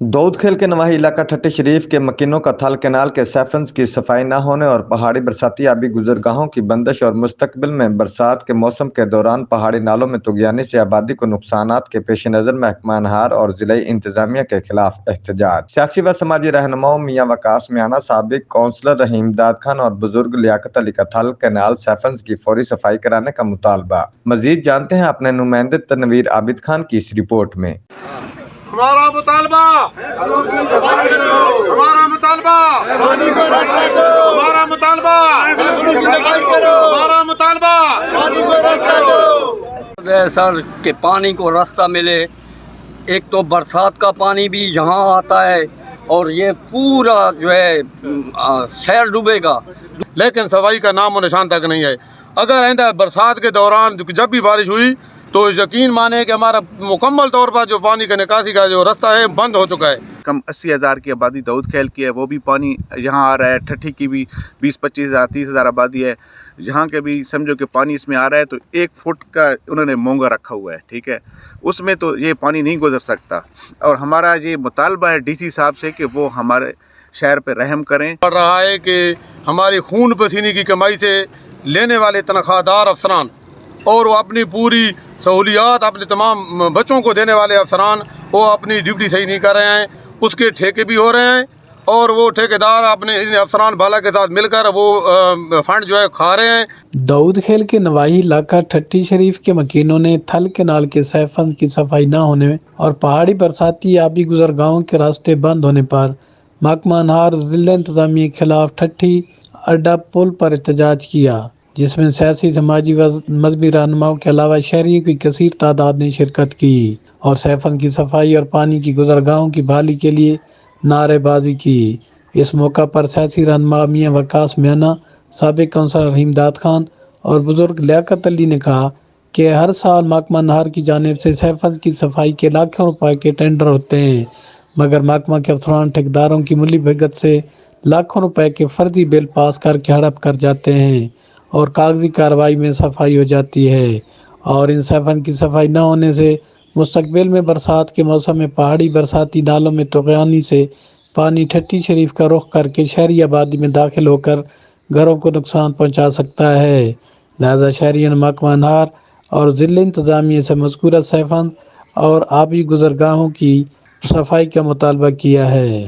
دودھ کھیل کے نواحی علاقہ ٹھٹی شریف کے مکینوں کا تھل کینال کے سیفنز کی صفائی نہ ہونے اور پہاڑی برساتی آبی گزرگاہوں کی بندش اور مستقبل میں برسات کے موسم کے دوران پہاڑی نالوں میں طغیانی سے آبادی کو نقصانات کے پیش نظر محکمہ انہار اور ضلعی انتظامیہ کے خلاف احتجاج۔ سیاسی و سماجی رہنماؤں میاں وقاص میانہ، سابق کونسلر رحیم داد خان اور بزرگ لیاقت علی کا تھل کینال سیفنز کی فوری صفائی کرانے کا مطالبہ۔ مزید جانتے ہیں اپنے نمائندے تنویر عابد خان کی اس رپورٹ میں۔ ہمارا مطالبہ ہمارا مطالبہ ہمارا مطالبہ ہمارا مطالبہ سر کہ پانی کو راستہ ملے۔ ایک تو برسات کا پانی بھی یہاں آتا ہے اور یہ پورا جو ہے شہر ڈوبے گا، لیکن صفائی کا نام و نشان تک نہیں ہے۔ اگر آئندہ برسات کے دوران جب بھی بارش ہوئی تو یقین مانے کہ ہمارا مکمل طور پر جو پانی کا نکاسی کا جو راستہ ہے بند ہو چکا ہے۔ کم 80,000 کی آبادی دودھ کھیل کی ہے، وہ بھی پانی یہاں آ رہا ہے۔ ٹھٹھی کی بھی 20-25,000 30,000 آبادی ہے، یہاں کے بھی سمجھو کہ پانی اس میں آ رہا ہے تو 1 فٹ کا انہوں نے مونگا رکھا ہوا ہے، ٹھیک ہے، اس میں تو یہ پانی نہیں گزر سکتا۔ اور ہمارا یہ مطالبہ ہے ڈی سی صاحب سے کہ وہ ہمارے شہر پہ رحم کریں۔ پڑ رہا ہے کہ ہماری خون پسینے کی کمائی سے لینے والے تنخواہ دار افسران اور وہ اپنی پوری سہولیات اپنے تمام بچوں کو دینے والے افسران وہ اپنی ڈیوٹی صحیح نہیں کر رہے ہیں، اس کے ٹھیکے بھی ہو رہے ہیں اور وہ ٹھیکیدار اپنے افسران بالا کے ساتھ مل کر وہ فنڈ جو ہے کھا رہے ہیں۔ دودھ کھیل کے نواحی علاقہ ٹھٹی شریف کے مکینوں نے تھل کینال کے سیفن کی صفائی نہ ہونے اور پہاڑی برساتی آبی گزرگاہوں کے راستے بند ہونے پر محکمہ انہار ضلع انتظامیہ کے خلاف ٹھٹی اڈا پل پر احتجاج کیا، جس میں سیاسی، سماجی و مذہبی رہنماؤں کے علاوہ شہریوں کی کثیر تعداد نے شرکت کی اور سیفن کی صفائی اور پانی کی گزرگاہوں کی بحالی کے لیے نعرے بازی کی۔ اس موقع پر سیاسی رہنما میاں وقاص میانہ، سابق کونسلر رحیم داد خان اور بزرگ لیاقت علی نے کہا کہ ہر سال محکمہ انہار کی جانب سے سیفن کی صفائی کے لاکھوں روپے کے ٹینڈر ہوتے ہیں، مگر محکمہ کے افسران ٹھیکیداروں کی ملی بھگت سے لاکھوں روپے کے فرضی بل پاس کر کے ہڑپ کر جاتے ہیں اور کاغذی کارروائی میں صفائی ہو جاتی ہے، اور ان سیفن کی صفائی نہ ہونے سے مستقبل میں برسات کے موسم میں پہاڑی برساتی نالوں میں طغیانی سے پانی ٹھٹی شریف کا رخ کر کے شہری آبادی میں داخل ہو کر گھروں کو نقصان پہنچا سکتا ہے۔ لہذا شہریوں نے محکمہ انہار اور ضلع انتظامیہ سے مذکورہ سیفن اور آبی گزرگاہوں کی صفائی کا مطالبہ کیا ہے۔